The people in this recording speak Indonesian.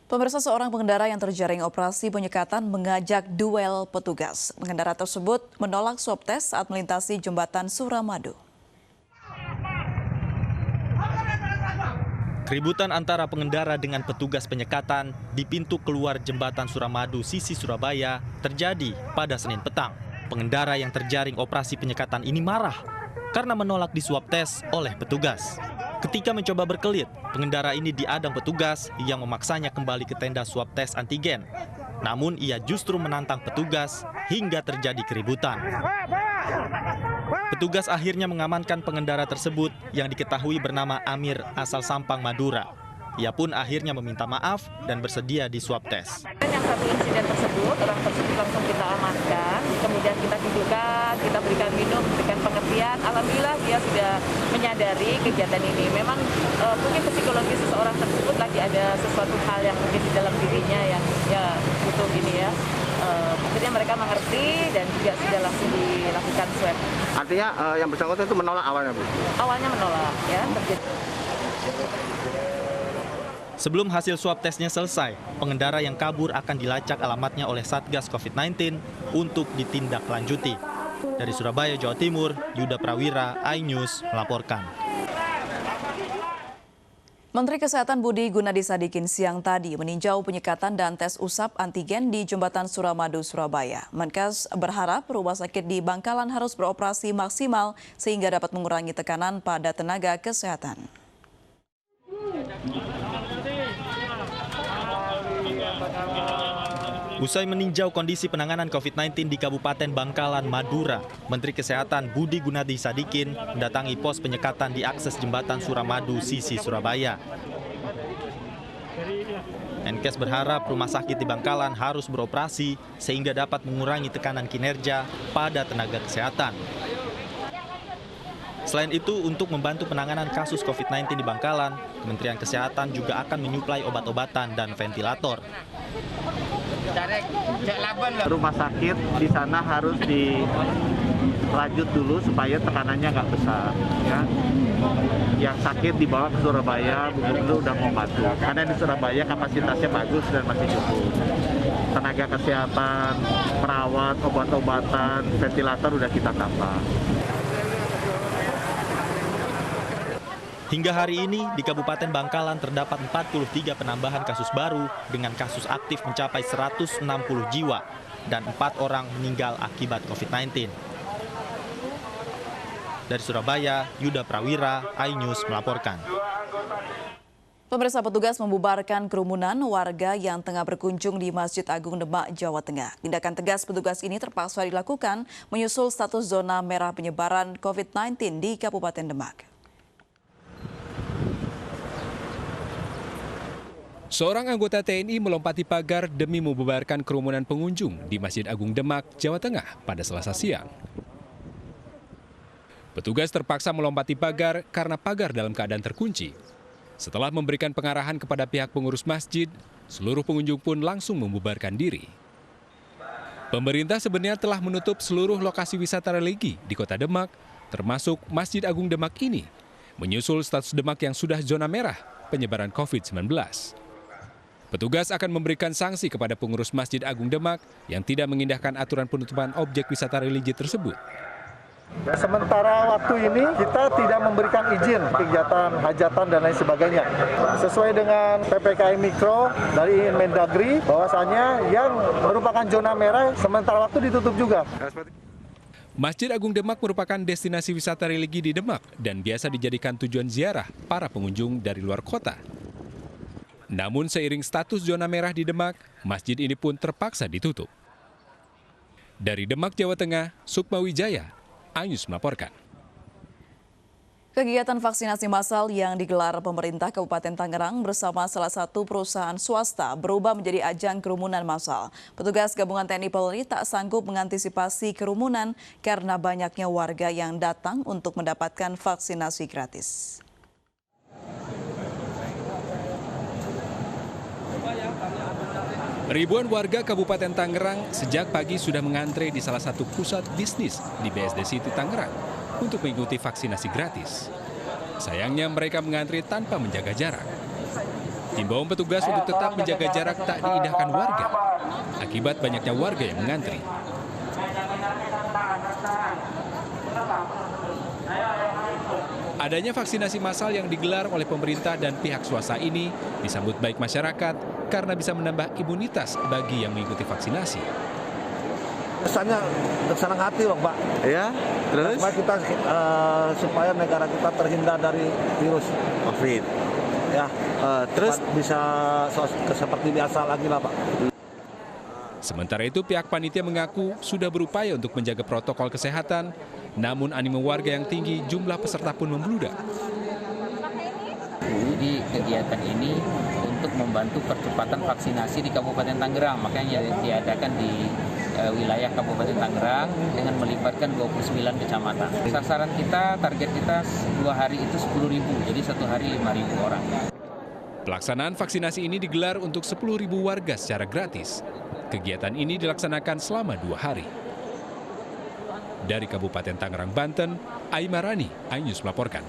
Pemirsa, seorang pengendara yang terjaring operasi penyekatan mengajak duel petugas. Pengendara tersebut menolak swab tes saat melintasi jembatan Suramadu. Keributan antara pengendara dengan petugas penyekatan di pintu keluar jembatan Suramadu sisi Surabaya terjadi pada Senin petang. Pengendara yang terjaring operasi penyekatan ini marah karena menolak diswab tes oleh petugas. Ketika mencoba berkelit, pengendara ini diadang petugas yang memaksanya kembali ke tenda swab tes antigen. Namun ia justru menantang petugas hingga terjadi keributan. Petugas akhirnya mengamankan pengendara tersebut yang diketahui bernama Amir asal Sampang, Madura. Ia pun akhirnya meminta maaf dan bersedia di swab tes. Yang satu insiden tersebut, orang tersebut langsung kita amankan, kemudian kita dudukkan, kita berikan minum, berikan pengertian. Alhamdulillah dia sudah menyadari kegiatan ini. Memang mungkin psikologi seseorang tersebut lagi ada sesuatu hal yang mungkin di dalam dirinya yang butuh ini ya. Akhirnya mereka mengerti dan juga sudah langsung dilakukan swab. Artinya yang bersangkutan itu menolak awalnya, Bu? Awalnya menolak ya. Sebelum hasil swab tesnya selesai, pengendara yang kabur akan dilacak alamatnya oleh Satgas COVID-19 untuk ditindaklanjuti. Dari Surabaya, Jawa Timur, Yuda Prawira, iNews melaporkan. Menteri Kesehatan Budi Gunadi Sadikin siang tadi meninjau penyekatan dan tes usap antigen di Jembatan Suramadu, Surabaya. Menkes berharap rumah sakit di Bangkalan harus beroperasi maksimal sehingga dapat mengurangi tekanan pada tenaga kesehatan. Usai meninjau kondisi penanganan COVID-19 di Kabupaten Bangkalan, Madura, Menteri Kesehatan Budi Gunadi Sadikin mendatangi pos penyekatan di akses jembatan Suramadu sisi Surabaya. Menkes berharap rumah sakit di Bangkalan harus beroperasi sehingga dapat mengurangi tekanan kinerja pada tenaga kesehatan. Selain itu, untuk membantu penanganan kasus COVID-19 di Bangkalan, Kementerian Kesehatan juga akan menyuplai obat-obatan dan ventilator. Rumah sakit di sana harus dilanjut dulu supaya tekanannya nggak besar. Ya. Yang sakit dibawa ke Surabaya, betul-betul udah mau bantu. Karena di Surabaya kapasitasnya bagus dan masih cukup. Tenaga kesehatan, perawat, obat-obatan, ventilator udah kita tambah. Hingga hari ini, di Kabupaten Bangkalan terdapat 43 penambahan kasus baru dengan kasus aktif mencapai 160 jiwa dan 4 orang meninggal akibat COVID-19. Dari Surabaya, Yuda Prawira, iNews melaporkan. Pemirsa, petugas membubarkan kerumunan warga yang tengah berkunjung di Masjid Agung Demak, Jawa Tengah. Tindakan tegas petugas ini terpaksa dilakukan menyusul status zona merah penyebaran COVID-19 di Kabupaten Demak. Seorang anggota TNI melompati pagar demi membubarkan kerumunan pengunjung di Masjid Agung Demak, Jawa Tengah pada Selasa siang. Petugas terpaksa melompati pagar karena pagar dalam keadaan terkunci. Setelah memberikan pengarahan kepada pihak pengurus masjid, seluruh pengunjung pun langsung membubarkan diri. Pemerintah sebenarnya telah menutup seluruh lokasi wisata religi di Kota Demak, termasuk Masjid Agung Demak ini, menyusul status Demak yang sudah zona merah penyebaran COVID-19. Petugas akan memberikan sanksi kepada pengurus Masjid Agung Demak yang tidak mengindahkan aturan penutupan objek wisata religi tersebut. Sementara waktu ini kita tidak memberikan izin kegiatan hajatan dan lain sebagainya. Sesuai dengan PPKM Mikro dari Mendagri bahwasanya yang merupakan zona merah sementara waktu ditutup juga. Masjid Agung Demak merupakan destinasi wisata religi di Demak dan biasa dijadikan tujuan ziarah para pengunjung dari luar kota. Namun seiring status zona merah di Demak, masjid ini pun terpaksa ditutup. Dari Demak, Jawa Tengah, Sukma Wijaya, iNews melaporkan. Kegiatan vaksinasi massal yang digelar pemerintah Kabupaten Tangerang bersama salah satu perusahaan swasta berubah menjadi ajang kerumunan massal. Petugas gabungan TNI Polri tak sanggup mengantisipasi kerumunan karena banyaknya warga yang datang untuk mendapatkan vaksinasi gratis. Ribuan warga Kabupaten Tangerang sejak pagi sudah mengantre di salah satu pusat bisnis di BSD City Tangerang untuk mengikuti vaksinasi gratis. Sayangnya mereka mengantre tanpa menjaga jarak. Himbauan petugas untuk tetap menjaga jarak tak diindahkan warga akibat banyaknya warga yang mengantri. Adanya vaksinasi massal yang digelar oleh pemerintah dan pihak swasta ini disambut baik masyarakat karena bisa menambah imunitas bagi yang mengikuti vaksinasi. Kesannya senang hati loh, Pak. Ya, terus Supaya negara kita terhindar dari virus COVID. ya. Terus Bisa seperti biasa lagi lah, Pak. Sementara itu pihak panitia mengaku sudah berupaya untuk menjaga protokol kesehatan, namun animo warga yang tinggi jumlah peserta pun membludak. Jadi kegiatan ini untuk membantu percepatan vaksinasi di Kabupaten Tangerang, makanya diadakan di wilayah Kabupaten Tangerang dengan melibatkan 29 kecamatan. Sasaran kita, target kita 2 hari itu 10.000, jadi 1 hari 5.000 orang. Pelaksanaan vaksinasi ini digelar untuk 10.000 warga secara gratis. Kegiatan ini dilaksanakan selama 2 hari. Dari Kabupaten Tangerang, Banten, Aimarani, iNews melaporkan.